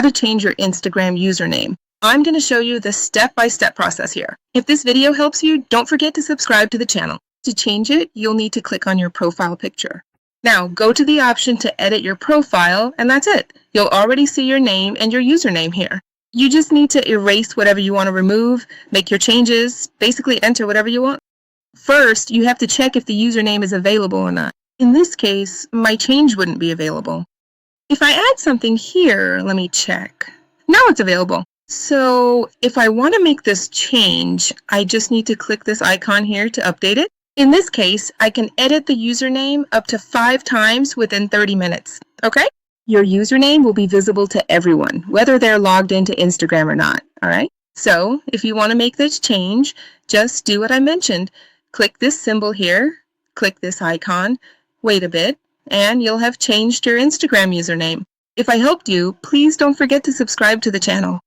how to change your Instagram username. I'm going to show you the step-by-step process here. If this video helps you, don't forget to subscribe to the channel. To change it, you'll need to click on your profile picture. Now, go to the option to edit your profile, and that's it. You'll already see your name and your username here. You just need to erase whatever you want to remove, make your changes, basically enter whatever you want. First, you have to check if the username is available or not. In this case, my change wouldn't be available. If I add something here, let me check. Now it's available. So if I want to make this change, I just need to click this icon here to update it. In this case, I can edit the username up to 5 times within 30 minutes. Okay? Your username will be visible to everyone, whether they're logged into Instagram or not. All right? So if you want to make this change, just do what I mentioned. Click this symbol here, click this icon, wait a bit, and you'll have changed your Instagram username. If I helped you, please don't forget to subscribe to the channel.